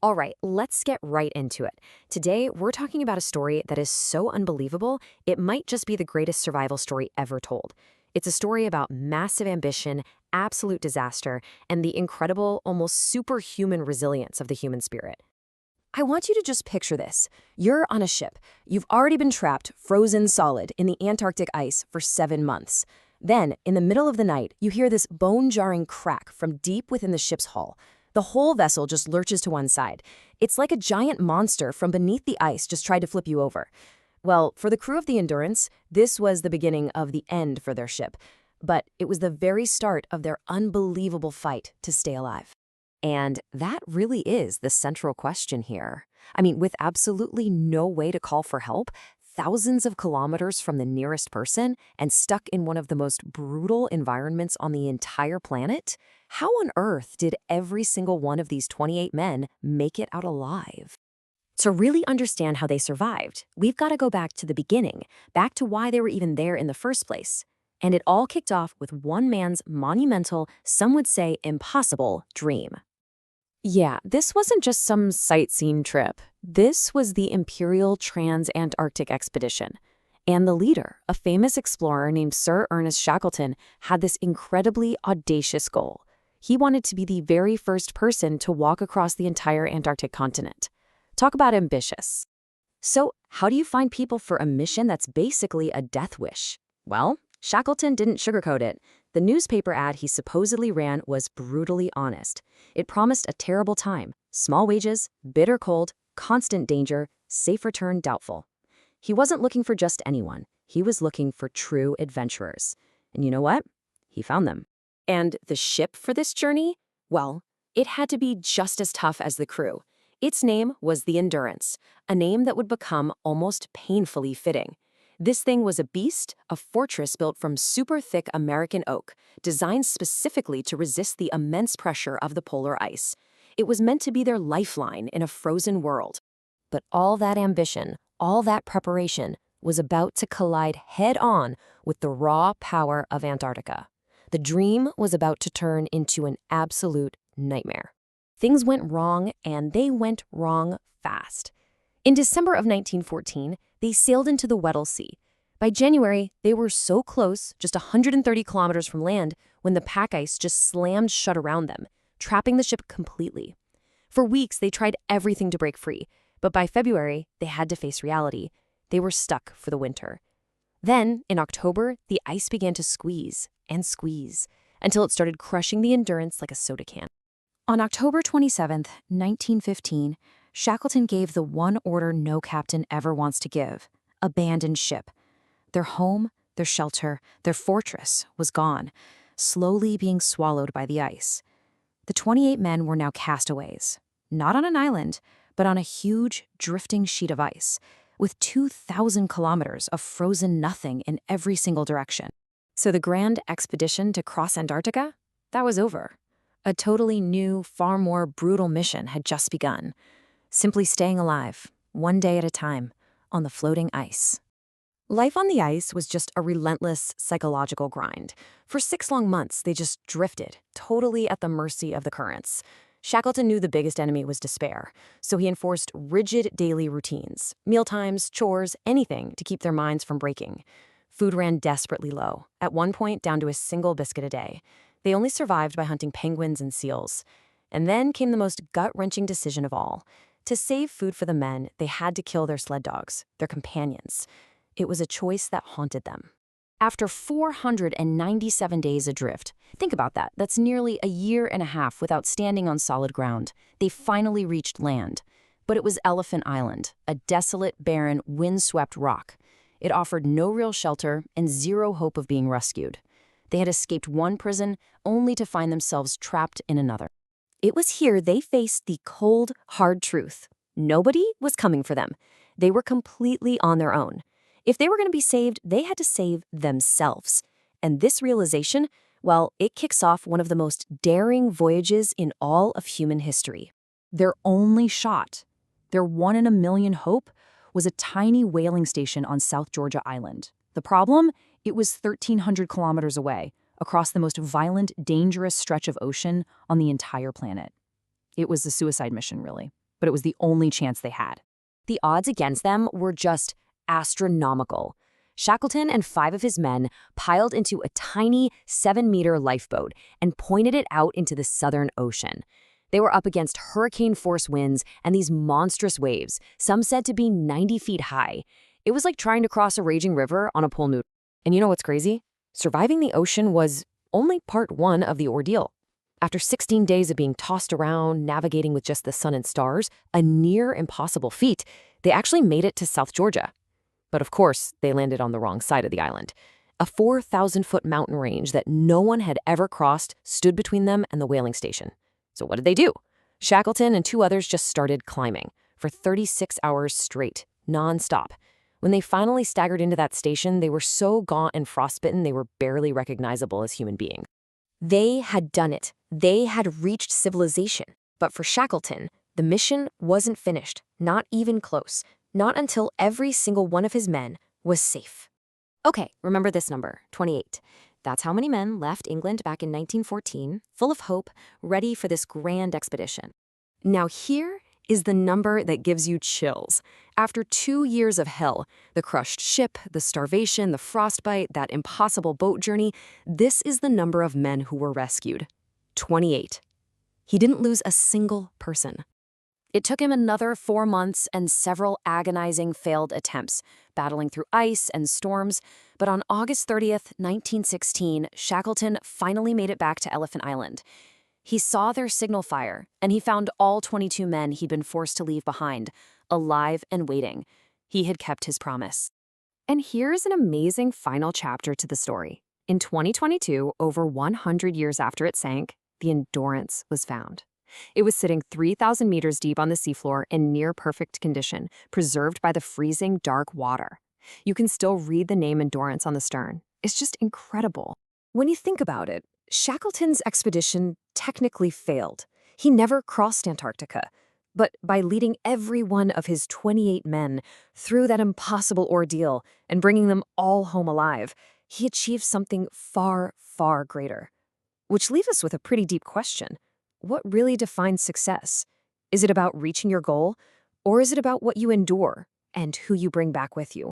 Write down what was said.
All right, let's get right into it. Today, we're talking about a story that is so unbelievable, it might just be the greatest survival story ever told. It's a story about massive ambition, absolute disaster, and the incredible, almost superhuman resilience of the human spirit. I want you to just picture this. You're on a ship. You've already been trapped, frozen solid, in the Antarctic ice for 7 months. Then, in the middle of the night, you hear this bone-jarring crack from deep within the ship's hull. The whole vessel just lurches to one side. It's like a giant monster from beneath the ice just tried to flip you over. Well, for the crew of the Endurance, this was the beginning of the end for their ship. But it was the very start of their unbelievable fight to stay alive. And that really is the central question here. I mean, with absolutely no way to call for help, thousands of kilometers from the nearest person, and stuck in one of the most brutal environments on the entire planet, how on earth did every single one of these 28 men make it out alive? To really understand how they survived, we've got to go back to the beginning, back to why they were even there in the first place. And it all kicked off with one man's monumental, some would say impossible, dream. Yeah, this wasn't just some sightseeing trip. This was the Imperial Trans-Antarctic Expedition. And the leader, a famous explorer named Sir Ernest Shackleton, had this incredibly audacious goal. He wanted to be the very first person to walk across the entire Antarctic continent. Talk about ambitious. So, how do you find people for a mission that's basically a death wish? Well, Shackleton didn't sugarcoat it. The newspaper ad he supposedly ran was brutally honest. It promised a terrible time, small wages, bitter cold, constant danger, safe return doubtful. He wasn't looking for just anyone. He was looking for true adventurers. And you know what? He found them. And the ship for this journey? Well, it had to be just as tough as the crew. Its name was the Endurance, a name that would become almost painfully fitting. This thing was a beast, a fortress built from super thick American oak, designed specifically to resist the immense pressure of the polar ice. It was meant to be their lifeline in a frozen world. But all that ambition, all that preparation, was about to collide head-on with the raw power of Antarctica. The dream was about to turn into an absolute nightmare. Things went wrong, and they went wrong fast. In December of 1914, they sailed into the Weddell Sea. By January, they were so close, just 130 kilometers from land, when the pack ice just slammed shut around them, trapping the ship completely. For weeks, they tried everything to break free, but by February, they had to face reality. They were stuck for the winter. Then, in October, the ice began to squeeze and squeeze until it started crushing the Endurance like a soda can. On October 27, 1915, Shackleton gave the one order no captain ever wants to give: abandon ship. Their home, their shelter, their fortress was gone, slowly being swallowed by the ice. The 28 men were now castaways, not on an island, but on a huge, drifting sheet of ice, with 2,000 kilometers of frozen nothing in every single direction. So the grand expedition to cross Antarctica? That was over. A totally new, far more brutal mission had just begun. Simply staying alive, one day at a time, on the floating ice. Life on the ice was just a relentless psychological grind. For 6 long months, they just drifted, totally at the mercy of the currents. Shackleton knew the biggest enemy was despair, so he enforced rigid daily routines, mealtimes, chores, anything to keep their minds from breaking. Food ran desperately low, at one point down to a single biscuit a day. They only survived by hunting penguins and seals. And then came the most gut-wrenching decision of all. To save food for the men, they had to kill their sled dogs, their companions. It was a choice that haunted them. After 497 days adrift, think about that, that's nearly a year and a half without standing on solid ground, they finally reached land. But it was Elephant Island, a desolate, barren, windswept rock. It offered no real shelter and zero hope of being rescued. They had escaped one prison only to find themselves trapped in another. It was here they faced the cold, hard truth. Nobody was coming for them. They were completely on their own. If they were going to be saved, they had to save themselves. And this realization, well, it kicks off one of the most daring voyages in all of human history. Their only shot, their one-in-a-million hope, was a tiny whaling station on South Georgia Island. The problem? It was 1,300 kilometers away, across the most violent, dangerous stretch of ocean on the entire planet. It was a suicide mission, really. but it was the only chance they had. The odds against them were just astronomical. Shackleton and 5 of his men piled into a tiny 7-meter lifeboat and pointed it out into the Southern Ocean. They were up against hurricane-force winds and these monstrous waves, some said to be 90 feet high. It was like trying to cross a raging river on a pool noodle. And you know what's crazy? Surviving the ocean was only part 1 of the ordeal. After 16 days of being tossed around, navigating with just the sun and stars, a near-impossible feat, they actually made it to South Georgia. But of course, they landed on the wrong side of the island. A 4,000-foot mountain range that no one had ever crossed stood between them and the whaling station. So what did they do? Shackleton and 2 others just started climbing for 36 hours straight, non-stop. When they finally staggered into that station, they were so gaunt and frostbitten they were barely recognizable as human beings. They had done it. They had reached civilization. But for Shackleton, the mission wasn't finished, not even close. Not until every single one of his men was safe. Okay, remember this number, 28. That's how many men left England back in 1914, full of hope, ready for this grand expedition. Now here is the number that gives you chills. After 2 years of hell, the crushed ship, the starvation, the frostbite, that impossible boat journey, this is the number of men who were rescued. 28. He didn't lose a single person. It took him another 4 months and several agonizing failed attempts, battling through ice and storms, but on August 30th, 1916, Shackleton finally made it back to Elephant Island. He saw their signal fire, and he found all 22 men he'd been forced to leave behind, alive and waiting. He had kept his promise. And here's an amazing final chapter to the story. In 2022, over 100 years after it sank, the Endurance was found. It was sitting 3,000 meters deep on the seafloor in near-perfect condition, preserved by the freezing dark water. You can still read the name Endurance on the stern. It's just incredible. When you think about it, Shackleton's expedition technically failed. He never crossed Antarctica. But by leading every one of his 28 men through that impossible ordeal and bringing them all home alive, he achieved something far, far greater. Which leaves us with a pretty deep question. What really defines success? Is it about reaching your goal, or is it about what you endure and who you bring back with you?